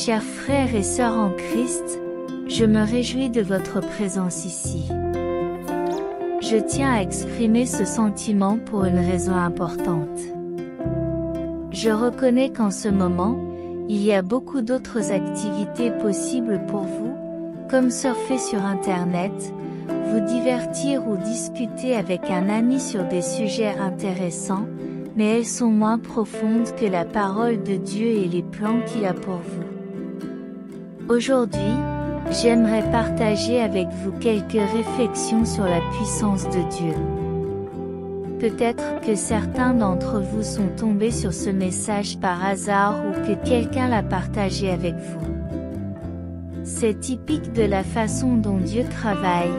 Chers frères et sœurs en Christ, je me réjouis de votre présence ici. Je tiens à exprimer ce sentiment pour une raison importante. Je reconnais qu'en ce moment, il y a beaucoup d'autres activités possibles pour vous, comme surfer sur Internet, vous divertir ou discuter avec un ami sur des sujets intéressants, mais elles sont moins profondes que la parole de Dieu et les plans qu'il a pour vous. Aujourd'hui, j'aimerais partager avec vous quelques réflexions sur la puissance de Dieu. Peut-être que certains d'entre vous sont tombés sur ce message par hasard ou que quelqu'un l'a partagé avec vous. C'est typique de la façon dont Dieu travaille,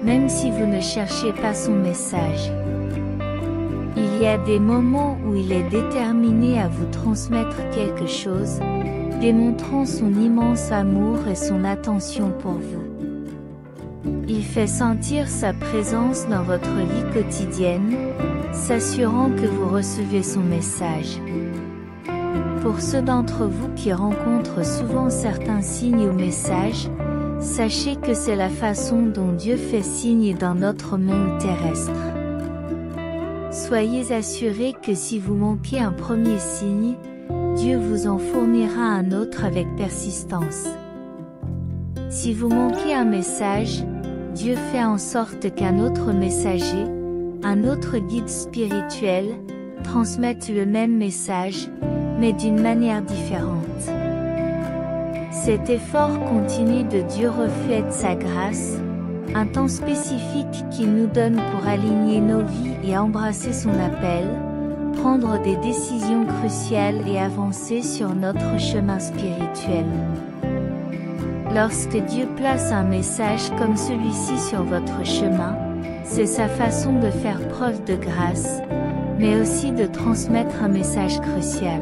même si vous ne cherchez pas son message. Il y a des moments où il est déterminé à vous transmettre quelque chose, démontrant son immense amour et son attention pour vous. Il fait sentir sa présence dans votre vie quotidienne, s'assurant que vous recevez son message. Pour ceux d'entre vous qui rencontrent souvent certains signes ou messages, sachez que c'est la façon dont Dieu fait signe dans notre monde terrestre. Soyez assurés que si vous manquez un premier signe, Dieu vous en fournira un autre avec persistance. Si vous manquez un message, Dieu fait en sorte qu'un autre messager, un autre guide spirituel, transmette le même message, mais d'une manière différente. Cet effort continu de Dieu reflète sa grâce, un temps spécifique qu'il nous donne pour aligner nos vies et embrasser son appel, prendre des décisions cruciales et avancer sur notre chemin spirituel. Lorsque Dieu place un message comme celui-ci sur votre chemin, c'est sa façon de faire preuve de grâce, mais aussi de transmettre un message crucial.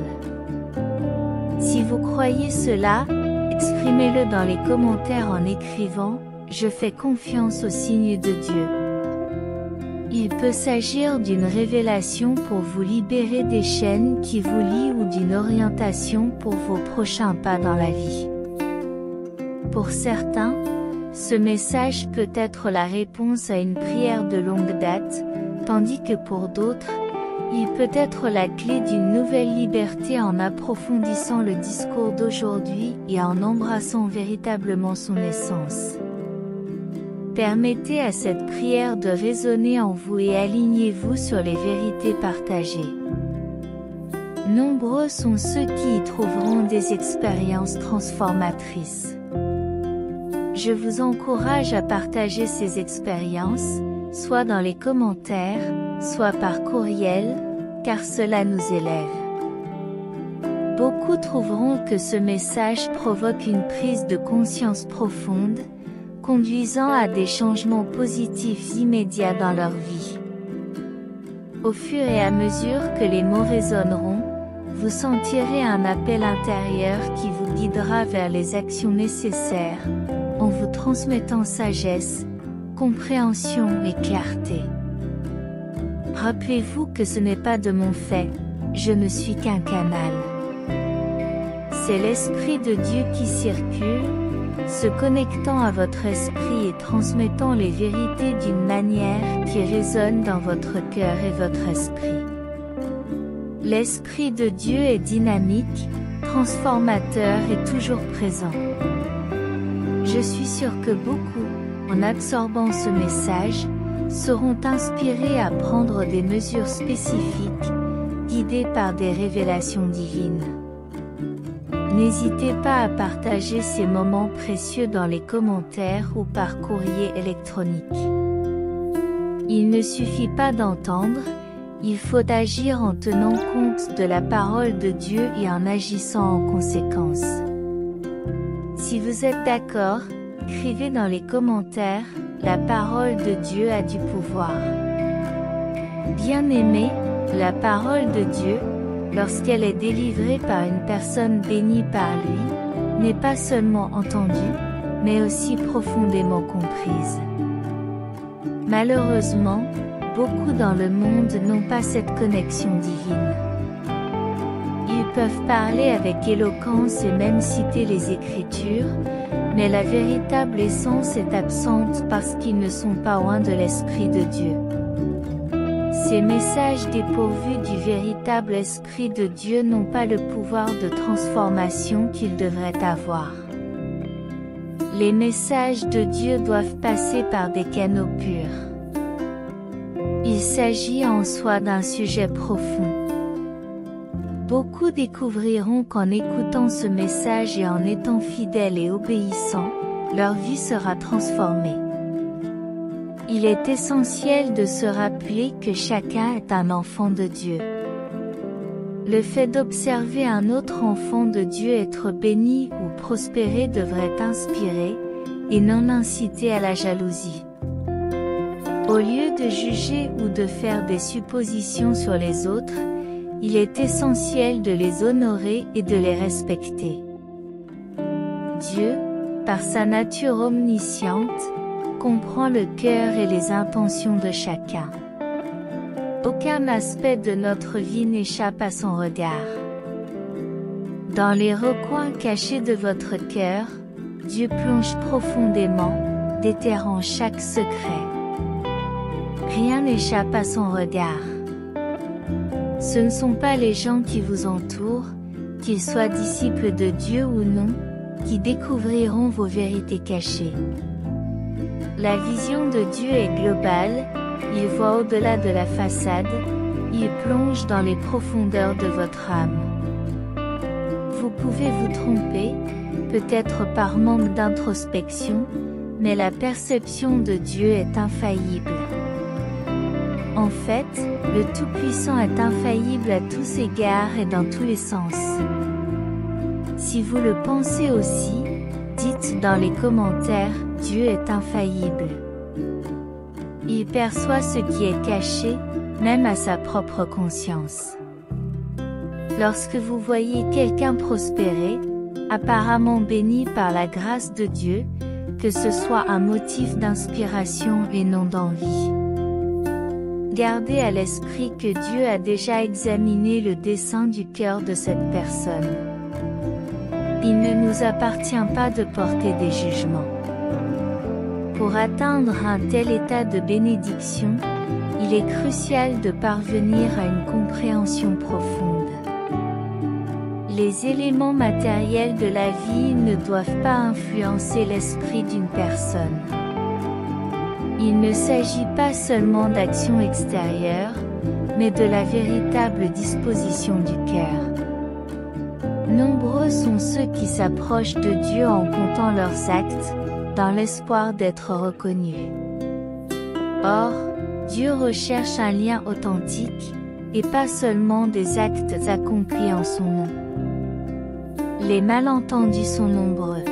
Si vous croyez cela, exprimez-le dans les commentaires en écrivant « Je fais confiance au signe de Dieu ». Il peut s'agir d'une révélation pour vous libérer des chaînes qui vous lient ou d'une orientation pour vos prochains pas dans la vie. Pour certains, ce message peut être la réponse à une prière de longue date, tandis que pour d'autres, il peut être la clé d'une nouvelle liberté en approfondissant le discours d'aujourd'hui et en embrassant véritablement son essence. Permettez à cette prière de résonner en vous et alignez-vous sur les vérités partagées. Nombreux sont ceux qui y trouveront des expériences transformatrices. Je vous encourage à partager ces expériences, soit dans les commentaires, soit par courriel, car cela nous élève. Beaucoup trouveront que ce message provoque une prise de conscience profonde, conduisant à des changements positifs immédiats dans leur vie. Au fur et à mesure que les mots résonneront, vous sentirez un appel intérieur qui vous guidera vers les actions nécessaires, en vous transmettant sagesse, compréhension et clarté. Rappelez-vous que ce n'est pas de mon fait, je ne suis qu'un canal. C'est l'Esprit de Dieu qui circule, se connectant à votre esprit et transmettant les vérités d'une manière qui résonne dans votre cœur et votre esprit. L'Esprit de Dieu est dynamique, transformateur et toujours présent. Je suis sûr que beaucoup, en absorbant ce message, seront inspirés à prendre des mesures spécifiques, guidés par des révélations divines. N'hésitez pas à partager ces moments précieux dans les commentaires ou par courrier électronique. Il ne suffit pas d'entendre, il faut agir en tenant compte de la parole de Dieu et en agissant en conséquence. Si vous êtes d'accord, écrivez dans les commentaires, la parole de Dieu a du pouvoir. Bien-aimé, la parole de Dieu, lorsqu'elle est délivrée par une personne bénie par lui, n'est pas seulement entendue, mais aussi profondément comprise. Malheureusement, beaucoup dans le monde n'ont pas cette connexion divine. Ils peuvent parler avec éloquence et même citer les Écritures, mais la véritable essence est absente parce qu'ils ne sont pas loin de l'Esprit de Dieu. Ces messages dépourvus du véritable Esprit de Dieu n'ont pas le pouvoir de transformation qu'ils devraient avoir. Les messages de Dieu doivent passer par des canaux purs. Il s'agit en soi d'un sujet profond. Beaucoup découvriront qu'en écoutant ce message et en étant fidèles et obéissants, leur vie sera transformée. Il est essentiel de se rappeler que chacun est un enfant de Dieu. Le fait d'observer un autre enfant de Dieu être béni ou prospérer devrait inspirer, et non inciter à la jalousie. Au lieu de juger ou de faire des suppositions sur les autres, il est essentiel de les honorer et de les respecter. Dieu, par sa nature omnisciente, comprend le cœur et les intentions de chacun. Aucun aspect de notre vie n'échappe à son regard. Dans les recoins cachés de votre cœur, Dieu plonge profondément, déterrant chaque secret. Rien n'échappe à son regard. Ce ne sont pas les gens qui vous entourent, qu'ils soient disciples de Dieu ou non, qui découvriront vos vérités cachées. La vision de Dieu est globale, il voit au-delà de la façade, il plonge dans les profondeurs de votre âme. Vous pouvez vous tromper, peut-être par manque d'introspection, mais la perception de Dieu est infaillible. En fait, le Tout-Puissant est infaillible à tous égards et dans tous les sens. Si vous le pensez aussi, dites dans les commentaires, Dieu est infaillible. Il perçoit ce qui est caché, même à sa propre conscience. Lorsque vous voyez quelqu'un prospérer, apparemment béni par la grâce de Dieu, que ce soit un motif d'inspiration et non d'envie. Gardez à l'esprit que Dieu a déjà examiné le dessein du cœur de cette personne. Il ne nous appartient pas de porter des jugements. Pour atteindre un tel état de bénédiction, il est crucial de parvenir à une compréhension profonde. Les éléments matériels de la vie ne doivent pas influencer l'esprit d'une personne. Il ne s'agit pas seulement d'actions extérieures, mais de la véritable disposition du cœur. Nombreux sont ceux qui s'approchent de Dieu en comptant leurs actes, dans l'espoir d'être reconnus. Or, Dieu recherche un lien authentique, et pas seulement des actes accomplis en son nom. Les malentendus sont nombreux.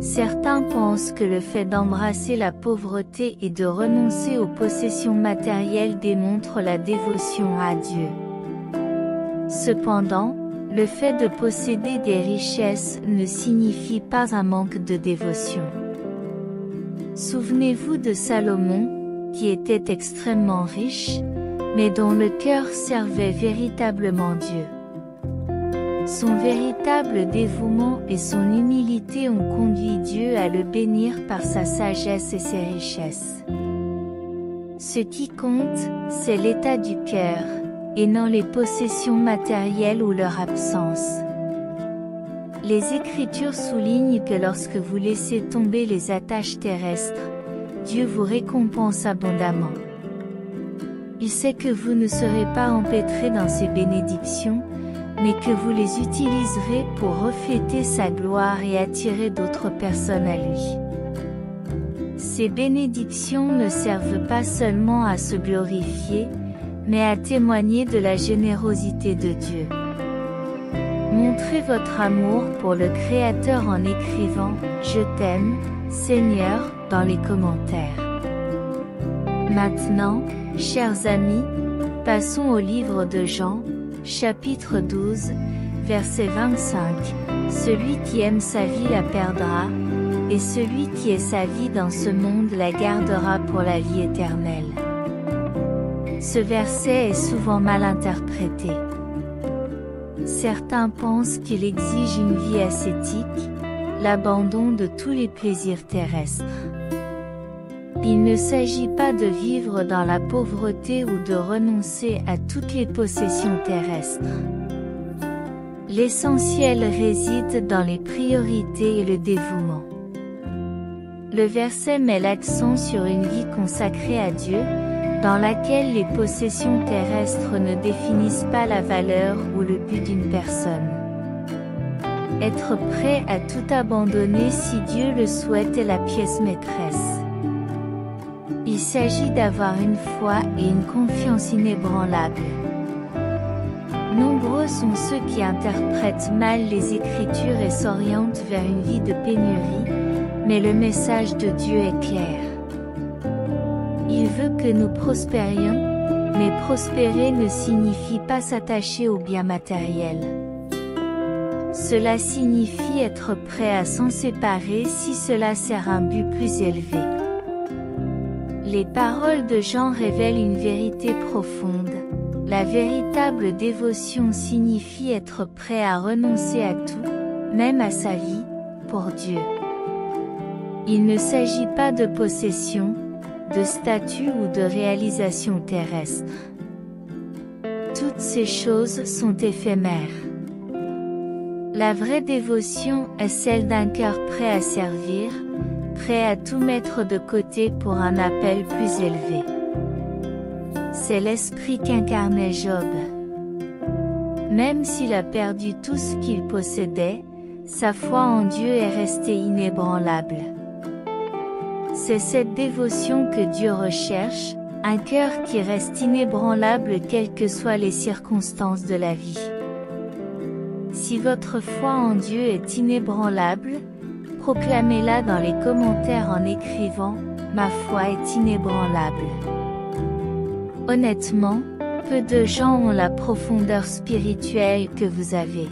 Certains pensent que le fait d'embrasser la pauvreté et de renoncer aux possessions matérielles démontre la dévotion à Dieu. Cependant, le fait de posséder des richesses ne signifie pas un manque de dévotion. Souvenez-vous de Salomon, qui était extrêmement riche, mais dont le cœur servait véritablement Dieu. Son véritable dévouement et son humilité ont conduit Dieu à le bénir par sa sagesse et ses richesses. Ce qui compte, c'est l'état du cœur, et non les possessions matérielles ou leur absence. Les Écritures soulignent que lorsque vous laissez tomber les attaches terrestres, Dieu vous récompense abondamment. Il sait que vous ne serez pas empêtrés dans ses bénédictions, mais que vous les utiliserez pour refléter sa gloire et attirer d'autres personnes à lui. Ces bénédictions ne servent pas seulement à se glorifier, mais à témoigner de la générosité de Dieu. Montrez votre amour pour le Créateur en écrivant « Je t'aime, Seigneur » dans les commentaires. Maintenant, chers amis, passons au livre de Jean, chapitre 12, verset 25, « Celui qui aime sa vie la perdra, et celui qui est sa vie dans ce monde la gardera pour la vie éternelle. » Ce verset est souvent mal interprété. Certains pensent qu'il exige une vie ascétique, l'abandon de tous les plaisirs terrestres. Il ne s'agit pas de vivre dans la pauvreté ou de renoncer à toutes les possessions terrestres. L'essentiel réside dans les priorités et le dévouement. Le verset met l'accent sur une vie consacrée à Dieu, dans laquelle les possessions terrestres ne définissent pas la valeur ou le but d'une personne. Être prêt à tout abandonner si Dieu le souhaite est la pièce maîtresse. Il s'agit d'avoir une foi et une confiance inébranlables. Nombreux sont ceux qui interprètent mal les Écritures et s'orientent vers une vie de pénurie, mais le message de Dieu est clair. Il veut que nous prospérions, mais prospérer ne signifie pas s'attacher aux biens matériels. Cela signifie être prêt à s'en séparer si cela sert un but plus élevé. Les paroles de Jean révèlent une vérité profonde. La véritable dévotion signifie être prêt à renoncer à tout, même à sa vie, pour Dieu. Il ne s'agit pas de possession, de statut ou de réalisation terrestre. Toutes ces choses sont éphémères. La vraie dévotion est celle d'un cœur prêt à servir, prêt à tout mettre de côté pour un appel plus élevé. C'est l'esprit qu'incarnait Job. Même s'il a perdu tout ce qu'il possédait, sa foi en Dieu est restée inébranlable. C'est cette dévotion que Dieu recherche, un cœur qui reste inébranlable quelles que soient les circonstances de la vie. Si votre foi en Dieu est inébranlable, proclamez-la dans les commentaires en écrivant « Ma foi est inébranlable ». Honnêtement, peu de gens ont la profondeur spirituelle que vous avez.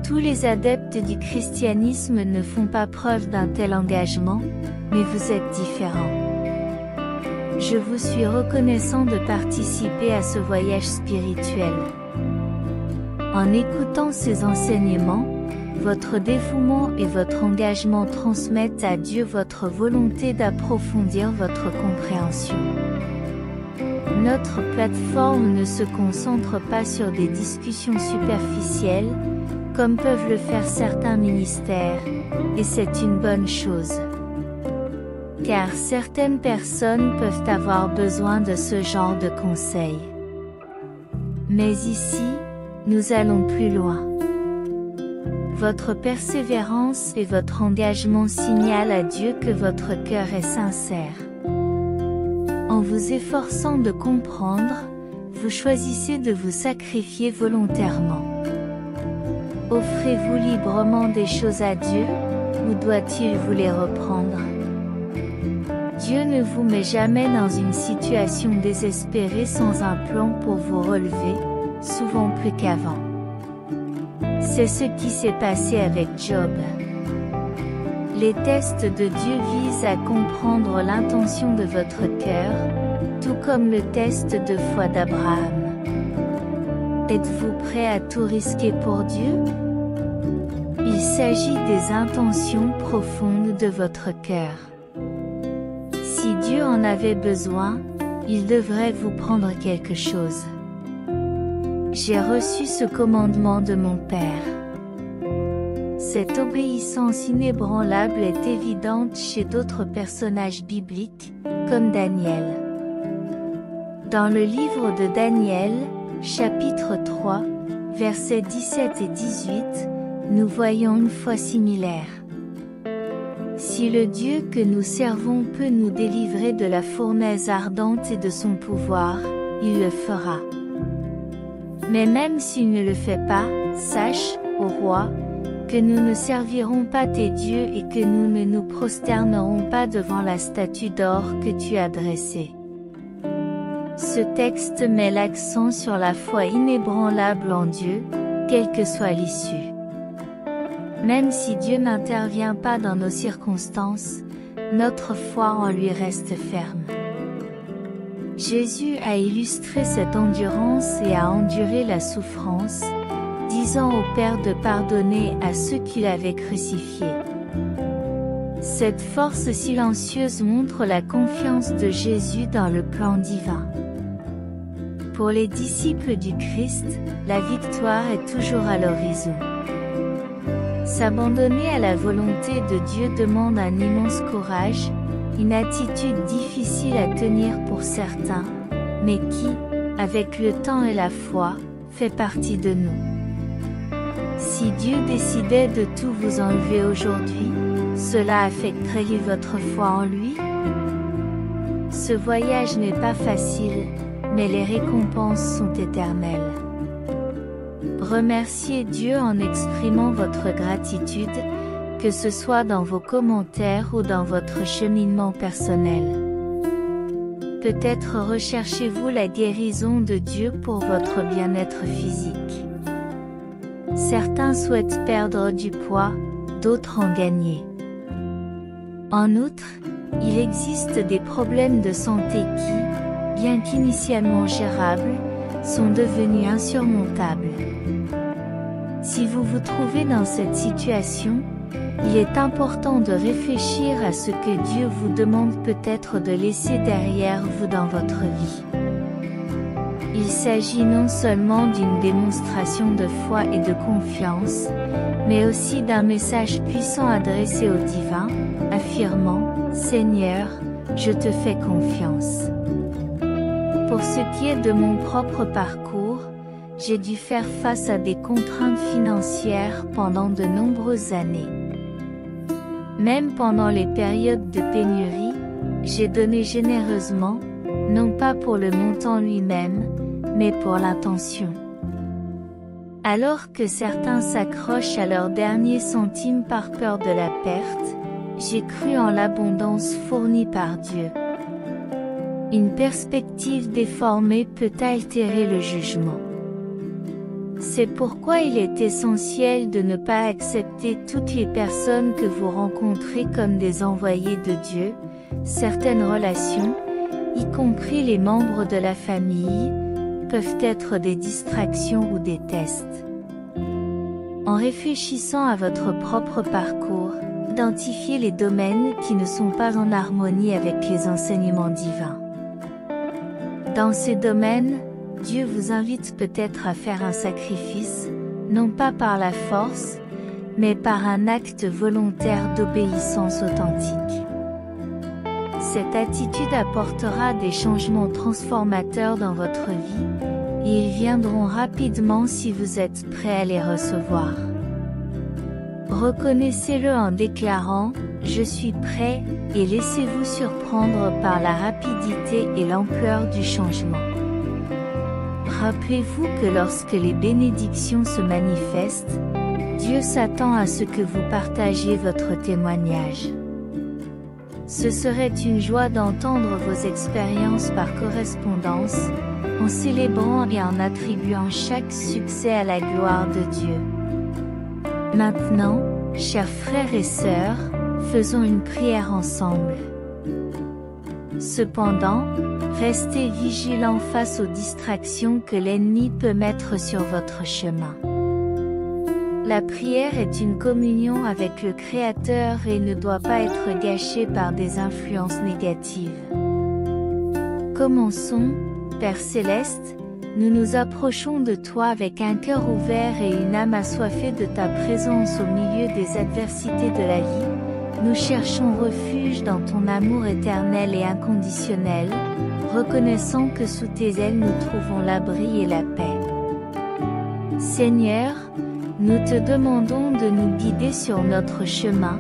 Tous les adeptes du christianisme ne font pas preuve d'un tel engagement, mais vous êtes différents. Je vous suis reconnaissant de participer à ce voyage spirituel. En écoutant ces enseignements, votre dévouement et votre engagement transmettent à Dieu votre volonté d'approfondir votre compréhension. Notre plateforme ne se concentre pas sur des discussions superficielles, comme peuvent le faire certains ministères, et c'est une bonne chose. Car certaines personnes peuvent avoir besoin de ce genre de conseils. Mais ici, nous allons plus loin. Votre persévérance et votre engagement signalent à Dieu que votre cœur est sincère. En vous efforçant de comprendre, vous choisissez de vous sacrifier volontairement. Offrez-vous librement des choses à Dieu, ou doit-il vous les reprendre? Dieu ne vous met jamais dans une situation désespérée sans un plan pour vous relever, souvent plus qu'avant. C'est ce qui s'est passé avec Job. Les tests de Dieu visent à comprendre l'intention de votre cœur, tout comme le test de foi d'Abraham. Êtes-vous prêt à tout risquer pour Dieu? Il s'agit des intentions profondes de votre cœur. Si Dieu en avait besoin, il devrait vous prendre quelque chose. J'ai reçu ce commandement de mon Père. Cette obéissance inébranlable est évidente chez d'autres personnages bibliques, comme Daniel. Dans le livre de Daniel, chapitre 3, versets 17 et 18, nous voyons une foi similaire. Si le Dieu que nous servons peut nous délivrer de la fournaise ardente et de son pouvoir, il le fera. Mais même s'il ne le fait pas, sache, ô roi, que nous ne servirons pas tes dieux et que nous ne nous prosternerons pas devant la statue d'or que tu as dressée. Ce texte met l'accent sur la foi inébranlable en Dieu, quelle que soit l'issue. Même si Dieu n'intervient pas dans nos circonstances, notre foi en lui reste ferme. Jésus a illustré cette endurance et a enduré la souffrance, disant au Père de pardonner à ceux qu'il avait crucifiés. Cette force silencieuse montre la confiance de Jésus dans le plan divin. Pour les disciples du Christ, la victoire est toujours à l'horizon. S'abandonner à la volonté de Dieu demande un immense courage, une attitude difficile à tenir pour certains, mais qui, avec le temps et la foi, fait partie de nous. Si Dieu décidait de tout vous enlever aujourd'hui, cela affecterait votre foi en lui? Ce voyage n'est pas facile, mais les récompenses sont éternelles. Remerciez Dieu en exprimant votre gratitude, que ce soit dans vos commentaires ou dans votre cheminement personnel. Peut-être recherchez-vous la guérison de Dieu pour votre bien-être physique. Certains souhaitent perdre du poids, d'autres en gagner. En outre, il existe des problèmes de santé qui, bien qu'initialement gérables, sont devenus insurmontables. Si vous vous trouvez dans cette situation, il est important de réfléchir à ce que Dieu vous demande peut-être de laisser derrière vous dans votre vie. Il s'agit non seulement d'une démonstration de foi et de confiance, mais aussi d'un message puissant adressé au divin, affirmant « Seigneur, je te fais confiance ». Pour ce qui est de mon propre parcours, j'ai dû faire face à des contraintes financières pendant de nombreuses années. Même pendant les périodes de pénurie, j'ai donné généreusement, non pas pour le montant lui-même, mais pour l'intention. Alors que certains s'accrochent à leur dernier centime par peur de la perte, j'ai cru en l'abondance fournie par Dieu. Une perspective déformée peut altérer le jugement. C'est pourquoi il est essentiel de ne pas accepter toutes les personnes que vous rencontrez comme des envoyés de Dieu. Certaines relations, y compris les membres de la famille, peuvent être des distractions ou des tests. En réfléchissant à votre propre parcours, identifiez les domaines qui ne sont pas en harmonie avec les enseignements divins. Dans ces domaines, Dieu vous invite peut-être à faire un sacrifice, non pas par la force, mais par un acte volontaire d'obéissance authentique. Cette attitude apportera des changements transformateurs dans votre vie, et ils viendront rapidement si vous êtes prêt à les recevoir. Reconnaissez-le en déclarant « Je suis prêt » et laissez-vous surprendre par la rapidité et l'ampleur du changement. Rappelez-vous que lorsque les bénédictions se manifestent, Dieu s'attend à ce que vous partagiez votre témoignage. Ce serait une joie d'entendre vos expériences par correspondance, en célébrant et en attribuant chaque succès à la gloire de Dieu. Maintenant, chers frères et sœurs, faisons une prière ensemble. Cependant, restez vigilants face aux distractions que l'ennemi peut mettre sur votre chemin. La prière est une communion avec le Créateur et ne doit pas être gâchée par des influences négatives. Commençons, Père Céleste, nous nous approchons de toi avec un cœur ouvert et une âme assoiffée de ta présence au milieu des adversités de la vie. Nous cherchons refuge dans ton amour éternel et inconditionnel, reconnaissant que sous tes ailes nous trouvons l'abri et la paix. Seigneur, nous te demandons de nous guider sur notre chemin,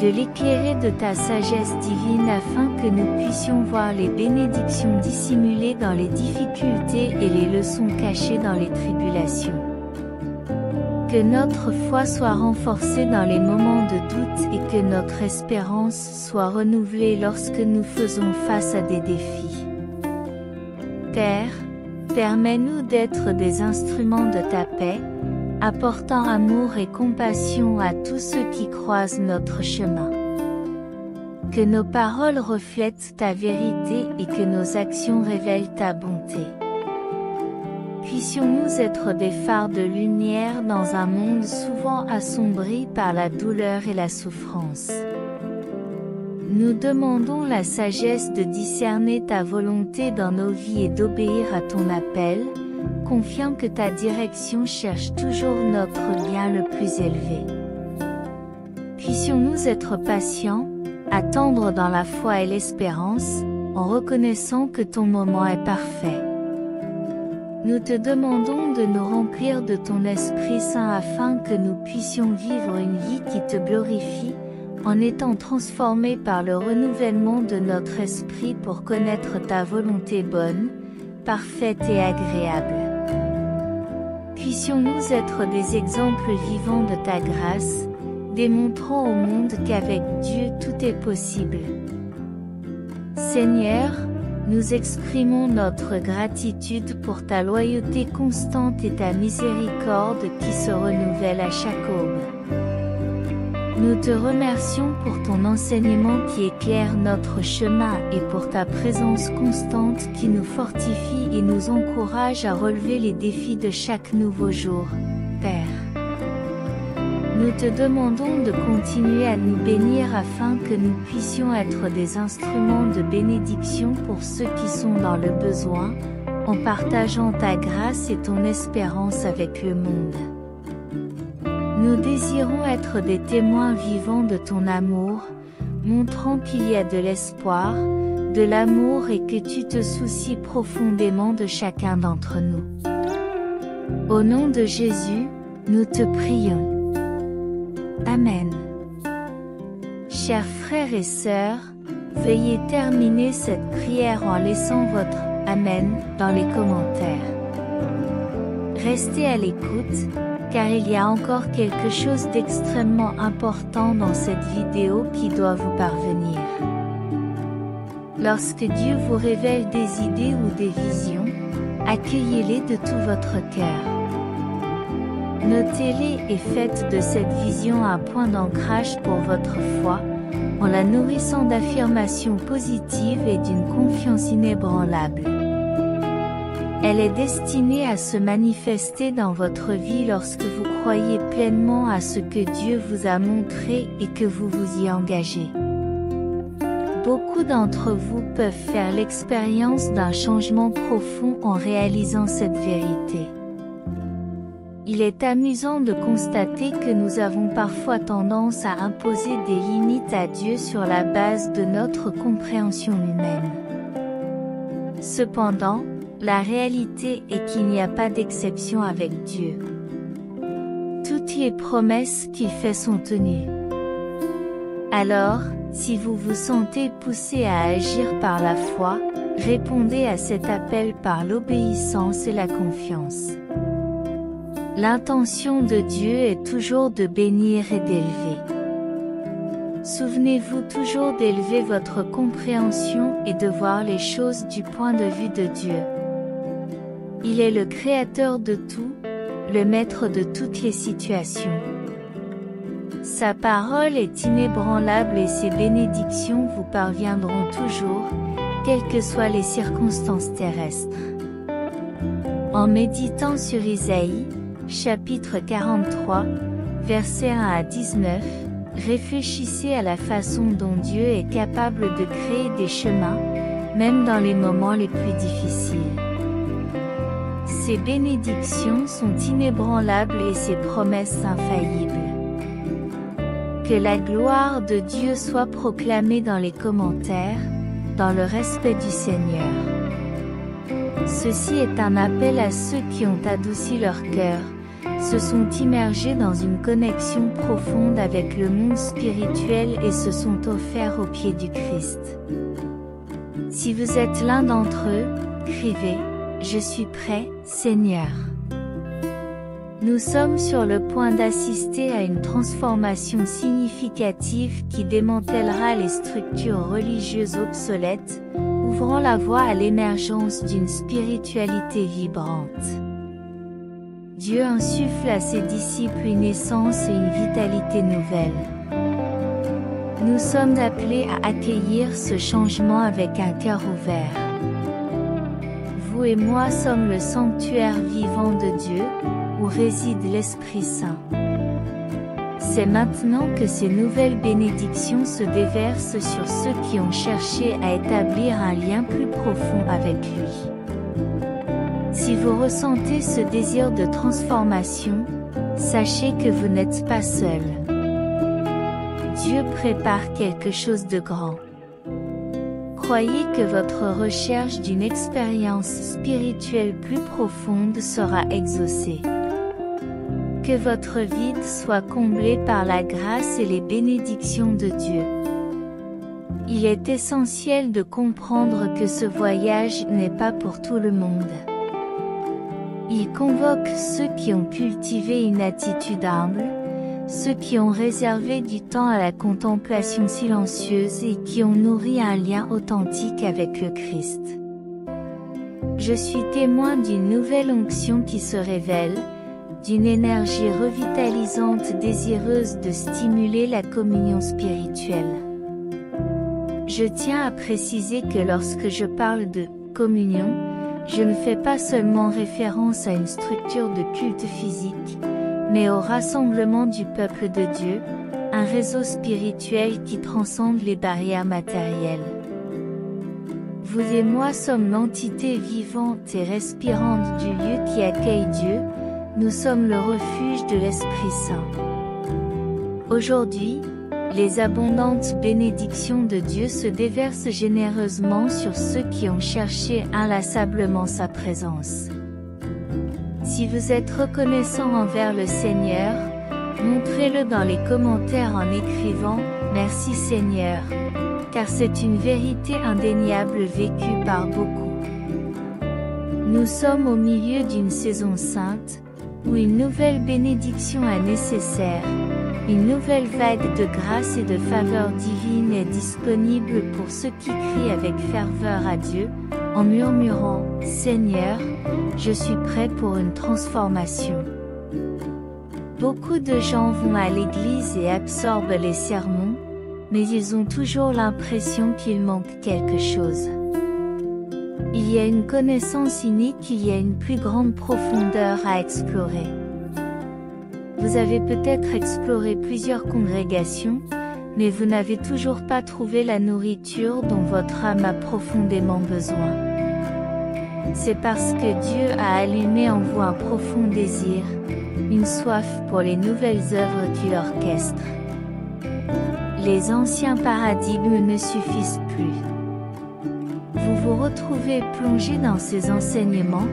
de l'éclairer de ta sagesse divine afin que nous puissions voir les bénédictions dissimulées dans les difficultés et les leçons cachées dans les tribulations. Que notre foi soit renforcée dans les moments de doute et que notre espérance soit renouvelée lorsque nous faisons face à des défis. Père, permets-nous d'être des instruments de ta paix, apportant amour et compassion à tous ceux qui croisent notre chemin. Que nos paroles reflètent ta vérité et que nos actions révèlent ta bonté. Puissions-nous être des phares de lumière dans un monde souvent assombri par la douleur et la souffrance. Nous demandons la sagesse de discerner ta volonté dans nos vies et d'obéir à ton appel, confiant que ta direction cherche toujours notre bien le plus élevé. Puissions-nous être patients, attendre dans la foi et l'espérance, en reconnaissant que ton moment est parfait. Nous te demandons de nous remplir de ton Esprit Saint afin que nous puissions vivre une vie qui te glorifie, en étant transformés par le renouvellement de notre esprit pour connaître ta volonté bonne, parfaite et agréable. Puissions-nous être des exemples vivants de ta grâce, démontrant au monde qu'avec Dieu tout est possible. Seigneur, nous exprimons notre gratitude pour ta loyauté constante et ta miséricorde qui se renouvelle à chaque aube. Nous te remercions pour ton enseignement qui éclaire notre chemin et pour ta présence constante qui nous fortifie et nous encourage à relever les défis de chaque nouveau jour, Père. Nous te demandons de continuer à nous bénir afin que nous puissions être des instruments de bénédiction pour ceux qui sont dans le besoin, en partageant ta grâce et ton espérance avec le monde. Nous désirons être des témoins vivants de ton amour, montrant qu'il y a de l'espoir, de l'amour et que tu te soucies profondément de chacun d'entre nous. Au nom de Jésus, nous te prions. Amen. Chers frères et sœurs, veuillez terminer cette prière en laissant votre « Amen » dans les commentaires. Restez à l'écoute, car il y a encore quelque chose d'extrêmement important dans cette vidéo qui doit vous parvenir. Lorsque Dieu vous révèle des idées ou des visions, accueillez-les de tout votre cœur. Notez-les et faites de cette vision un point d'ancrage pour votre foi, en la nourrissant d'affirmations positives et d'une confiance inébranlable. Elle est destinée à se manifester dans votre vie lorsque vous croyez pleinement à ce que Dieu vous a montré et que vous vous y engagez. Beaucoup d'entre vous peuvent faire l'expérience d'un changement profond en réalisant cette vérité. Il est amusant de constater que nous avons parfois tendance à imposer des limites à Dieu sur la base de notre compréhension humaine. Cependant, la réalité est qu'il n'y a pas d'exception avec Dieu. Toutes les promesses qu'il fait sont tenues. Alors, si vous vous sentez poussé à agir par la foi, répondez à cet appel par l'obéissance et la confiance. L'intention de Dieu est toujours de bénir et d'élever. Souvenez-vous toujours d'élever votre compréhension et de voir les choses du point de vue de Dieu. Il est le créateur de tout, le maître de toutes les situations. Sa parole est inébranlable et ses bénédictions vous parviendront toujours, quelles que soient les circonstances terrestres. En méditant sur Isaïe, chapitre 43, versets 1 à 19, réfléchissez à la façon dont Dieu est capable de créer des chemins, même dans les moments les plus difficiles. Ses bénédictions sont inébranlables et ses promesses infaillibles. Que la gloire de Dieu soit proclamée dans les commentaires, dans le respect du Seigneur. Ceci est un appel à ceux qui ont adouci leur cœur, se sont immergés dans une connexion profonde avec le monde spirituel et se sont offerts aux pieds du Christ. Si vous êtes l'un d'entre eux, criez « Je suis prêt, Seigneur ». Nous sommes sur le point d'assister à une transformation significative qui démantèlera les structures religieuses obsolètes, ouvrant la voie à l'émergence d'une spiritualité vibrante. Dieu insuffle à ses disciples une essence et une vitalité nouvelle. Nous sommes appelés à accueillir ce changement avec un cœur ouvert. Vous et moi sommes le sanctuaire vivant de Dieu, où réside l'Esprit Saint. C'est maintenant que ces nouvelles bénédictions se déversent sur ceux qui ont cherché à établir un lien plus profond avec lui. Si vous ressentez ce désir de transformation, sachez que vous n'êtes pas seul. Dieu prépare quelque chose de grand. Croyez que votre recherche d'une expérience spirituelle plus profonde sera exaucée. Que votre vide soit comblé par la grâce et les bénédictions de Dieu. Il est essentiel de comprendre que ce voyage n'est pas pour tout le monde. Il convoque ceux qui ont cultivé une attitude humble, ceux qui ont réservé du temps à la contemplation silencieuse et qui ont nourri un lien authentique avec le Christ. Je suis témoin d'une nouvelle onction qui se révèle, d'une énergie revitalisante désireuse de stimuler la communion spirituelle. Je tiens à préciser que lorsque je parle de communion, je ne fais pas seulement référence à une structure de culte physique, mais au rassemblement du peuple de Dieu, un réseau spirituel qui transcende les barrières matérielles. Vous et moi sommes l'entité vivante et respirante du lieu qui accueille Dieu, nous sommes le refuge de l'Esprit Saint. Aujourd'hui, les abondantes bénédictions de Dieu se déversent généreusement sur ceux qui ont cherché inlassablement sa présence. Si vous êtes reconnaissant envers le Seigneur, montrez-le dans les commentaires en écrivant « Merci Seigneur », car c'est une vérité indéniable vécue par beaucoup. Nous sommes au milieu d'une saison sainte, où une nouvelle bénédiction est nécessaire, une nouvelle vague de grâce et de faveur divine est disponible pour ceux qui crient avec ferveur à Dieu, en murmurant « Seigneur, je suis prêt pour une transformation ». Beaucoup de gens vont à l'église et absorbent les sermons, mais ils ont toujours l'impression qu'il manque quelque chose. Il y a une connaissance unique, il y a une plus grande profondeur à explorer. Vous avez peut-être exploré plusieurs congrégations, mais vous n'avez toujours pas trouvé la nourriture dont votre âme a profondément besoin. C'est parce que Dieu a allumé en vous un profond désir, une soif pour les nouvelles œuvres qu'il orchestre. Les anciens paradigmes ne suffisent plus. Vous vous retrouvez plongé dans ces enseignements,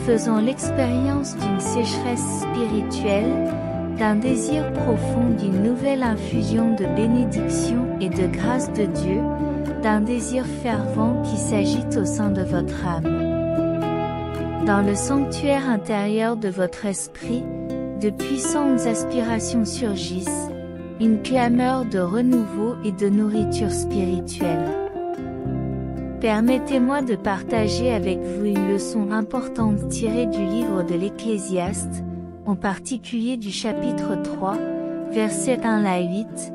faisant l'expérience d'une sécheresse spirituelle, d'un désir profond d'une nouvelle infusion de bénédiction et de grâce de Dieu, d'un désir fervent qui s'agite au sein de votre âme. Dans le sanctuaire intérieur de votre esprit, de puissantes aspirations surgissent, une clameur de renouveau et de nourriture spirituelle. Permettez-moi de partager avec vous une leçon importante tirée du livre de l'Ecclésiaste, en particulier du chapitre 3, versets 1 à 8,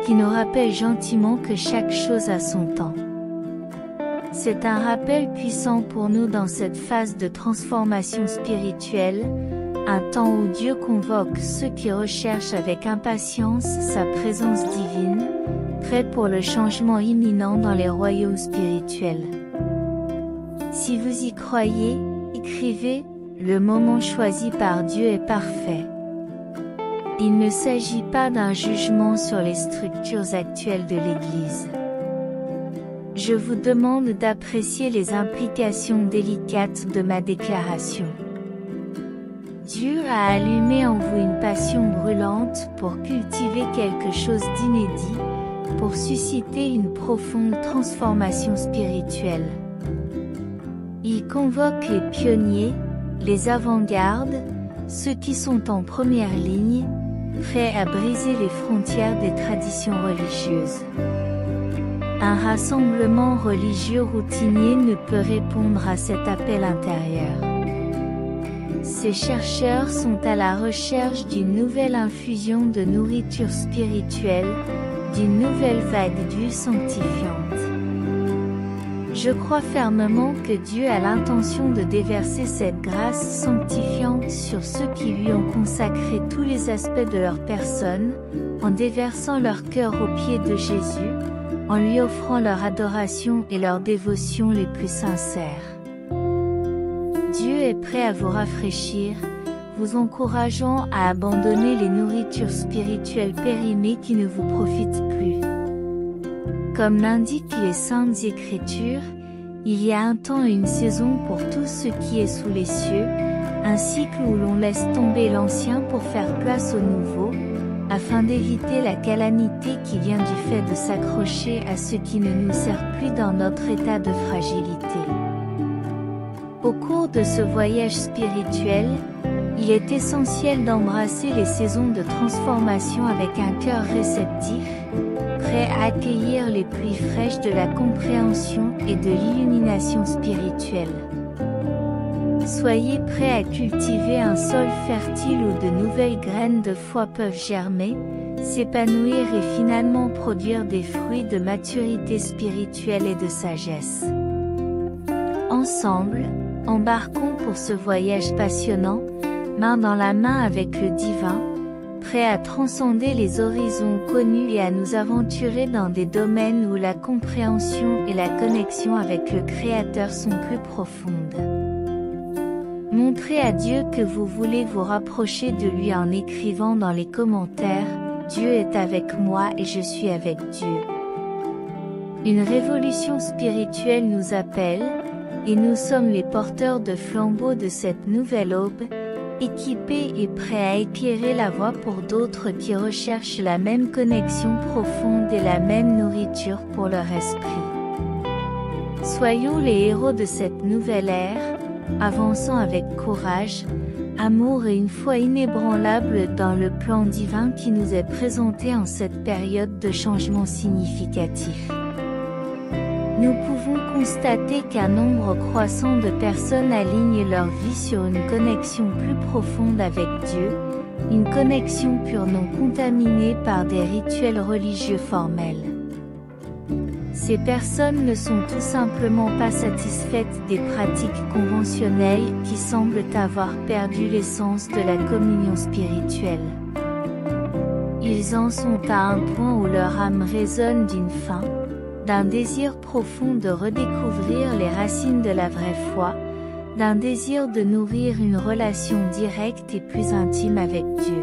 qui nous rappelle gentiment que chaque chose a son temps. C'est un rappel puissant pour nous dans cette phase de transformation spirituelle, un temps où Dieu convoque ceux qui recherchent avec impatience sa présence divine, prêts pour le changement imminent dans les royaumes spirituels. Si vous y croyez, écrivez, le moment choisi par Dieu est parfait. Il ne s'agit pas d'un jugement sur les structures actuelles de l'Église. Je vous demande d'apprécier les implications délicates de ma déclaration. Dieu a allumé en vous une passion brûlante pour cultiver quelque chose d'inédit, pour susciter une profonde transformation spirituelle. Il convoque les pionniers, les avant-gardes, ceux qui sont en première ligne, prêts à briser les frontières des traditions religieuses. Un rassemblement religieux routinier ne peut répondre à cet appel intérieur. Ces chercheurs sont à la recherche d'une nouvelle infusion de nourriture spirituelle, d'une nouvelle vague d'huile sanctifiante. Je crois fermement que Dieu a l'intention de déverser cette grâce sanctifiante sur ceux qui lui ont consacré tous les aspects de leur personne, en déversant leur cœur aux pieds de Jésus, en lui offrant leur adoration et leur dévotion les plus sincères. Dieu est prêt à vous rafraîchir, vous encourageant à abandonner les nourritures spirituelles périmées qui ne vous profitent plus. Comme l'indiquent les Saintes Écritures, il y a un temps et une saison pour tout ce qui est sous les cieux, un cycle où l'on laisse tomber l'ancien pour faire place au nouveau, afin d'éviter la calamité qui vient du fait de s'accrocher à ce qui ne nous sert plus dans notre état de fragilité. Au cours de ce voyage spirituel, il est essentiel d'embrasser les saisons de transformation avec un cœur réceptif, prêt à accueillir les pluies fraîches de la compréhension et de l'illumination spirituelle. Soyez prêts à cultiver un sol fertile où de nouvelles graines de foi peuvent germer, s'épanouir et finalement produire des fruits de maturité spirituelle et de sagesse. Ensemble, embarquons pour ce voyage passionnant, main dans la main avec le divin, prêt à transcender les horizons connus et à nous aventurer dans des domaines où la compréhension et la connexion avec le Créateur sont plus profondes. Montrez à Dieu que vous voulez vous rapprocher de lui en écrivant dans les commentaires « Dieu est avec moi et je suis avec Dieu ». Une révolution spirituelle nous appelle, et nous sommes les porteurs de flambeaux de cette nouvelle aube, équipés et prêts à éclairer la voie pour d'autres qui recherchent la même connexion profonde et la même nourriture pour leur esprit. Soyons les héros de cette nouvelle ère, avançant avec courage, amour et une foi inébranlable dans le plan divin qui nous est présenté en cette période de changement significatif. Nous pouvons constater qu'un nombre croissant de personnes alignent leur vie sur une connexion plus profonde avec Dieu, une connexion pure non contaminée par des rituels religieux formels. Ces personnes ne sont tout simplement pas satisfaites des pratiques conventionnelles qui semblent avoir perdu l'essence de la communion spirituelle. Ils en sont à un point où leur âme résonne d'une faim, d'un désir profond de redécouvrir les racines de la vraie foi, d'un désir de nourrir une relation directe et plus intime avec Dieu.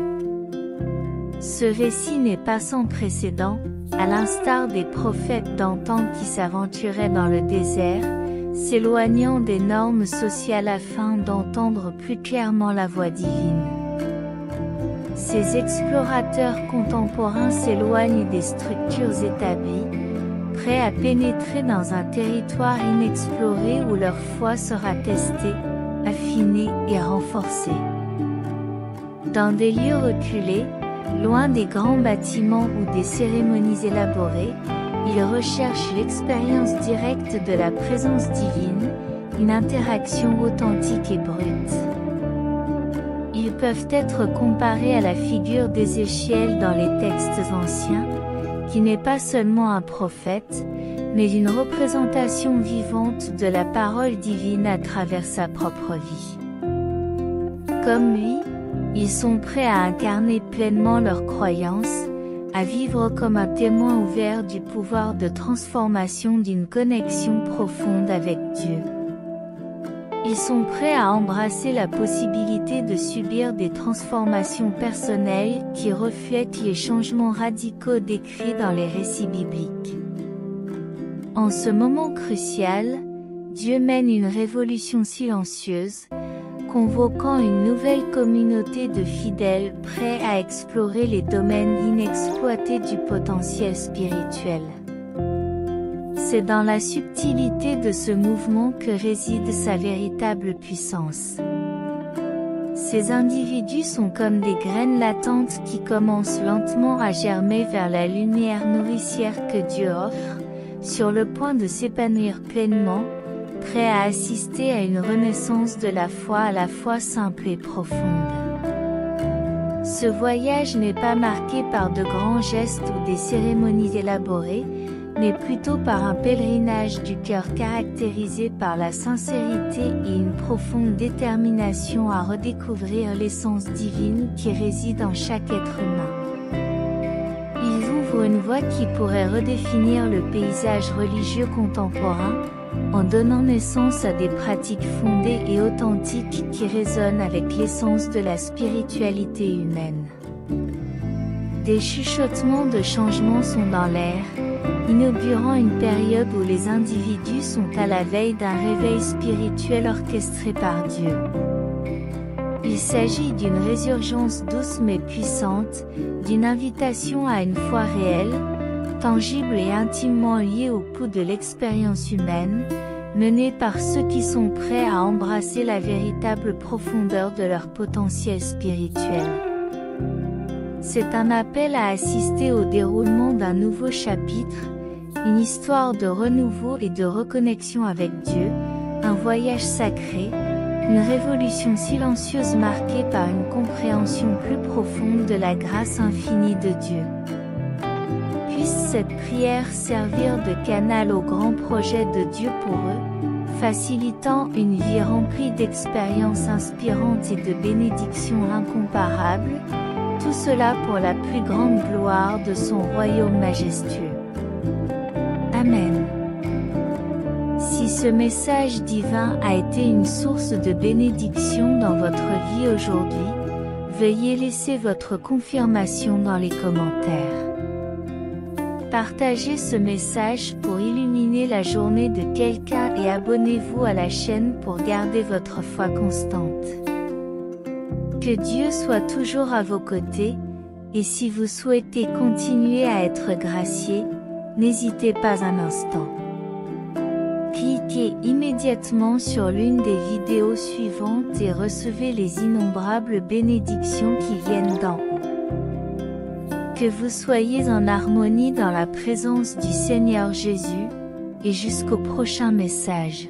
Ce récit n'est pas sans précédent, à l'instar des prophètes d'antan qui s'aventuraient dans le désert, s'éloignant des normes sociales afin d'entendre plus clairement la voix divine. Ces explorateurs contemporains s'éloignent des structures établies, prêts à pénétrer dans un territoire inexploré où leur foi sera testée, affinée et renforcée. Dans des lieux reculés, loin des grands bâtiments ou des cérémonies élaborées, ils recherchent l'expérience directe de la présence divine, une interaction authentique et brute. Ils peuvent être comparés à la figure d'Ézéchiel dans les textes anciens, qui n'est pas seulement un prophète, mais une représentation vivante de la parole divine à travers sa propre vie. Comme lui, ils sont prêts à incarner pleinement leur croyance, à vivre comme un témoin ouvert du pouvoir de transformation d'une connexion profonde avec Dieu. Ils sont prêts à embrasser la possibilité de subir des transformations personnelles qui reflètent les changements radicaux décrits dans les récits bibliques. En ce moment crucial, Dieu mène une révolution silencieuse, convoquant une nouvelle communauté de fidèles prêts à explorer les domaines inexploités du potentiel spirituel. C'est dans la subtilité de ce mouvement que réside sa véritable puissance. Ces individus sont comme des graines latentes qui commencent lentement à germer vers la lumière nourricière que Dieu offre, sur le point de s'épanouir pleinement, prêts à assister à une renaissance de la foi à la fois simple et profonde. Ce voyage n'est pas marqué par de grands gestes ou des cérémonies élaborées, mais plutôt par un pèlerinage du cœur caractérisé par la sincérité et une profonde détermination à redécouvrir l'essence divine qui réside en chaque être humain. Ils ouvrent une voie qui pourrait redéfinir le paysage religieux contemporain, en donnant naissance à des pratiques fondées et authentiques qui résonnent avec l'essence de la spiritualité humaine. Des chuchotements de changement sont dans l'air, inaugurant une période où les individus sont à la veille d'un réveil spirituel orchestré par Dieu. Il s'agit d'une résurgence douce mais puissante, d'une invitation à une foi réelle, tangible et intimement liée au pouls de l'expérience humaine, menée par ceux qui sont prêts à embrasser la véritable profondeur de leur potentiel spirituel. C'est un appel à assister au déroulement d'un nouveau chapitre, une histoire de renouveau et de reconnexion avec Dieu, un voyage sacré, une révolution silencieuse marquée par une compréhension plus profonde de la grâce infinie de Dieu. Puisse cette prière servir de canal au grand projet de Dieu pour eux, facilitant une vie remplie d'expériences inspirantes et de bénédictions incomparables, tout cela pour la plus grande gloire de son royaume majestueux. Amen. Si ce message divin a été une source de bénédiction dans votre vie aujourd'hui, veuillez laisser votre confirmation dans les commentaires. Partagez ce message pour illuminer la journée de quelqu'un et abonnez-vous à la chaîne pour garder votre foi constante. Que Dieu soit toujours à vos côtés, et si vous souhaitez continuer à être gracié, n'hésitez pas un instant. Cliquez immédiatement sur l'une des vidéos suivantes et recevez les innombrables bénédictions qui viennent d'en haut. Que vous soyez en harmonie dans la présence du Seigneur Jésus, et jusqu'au prochain message.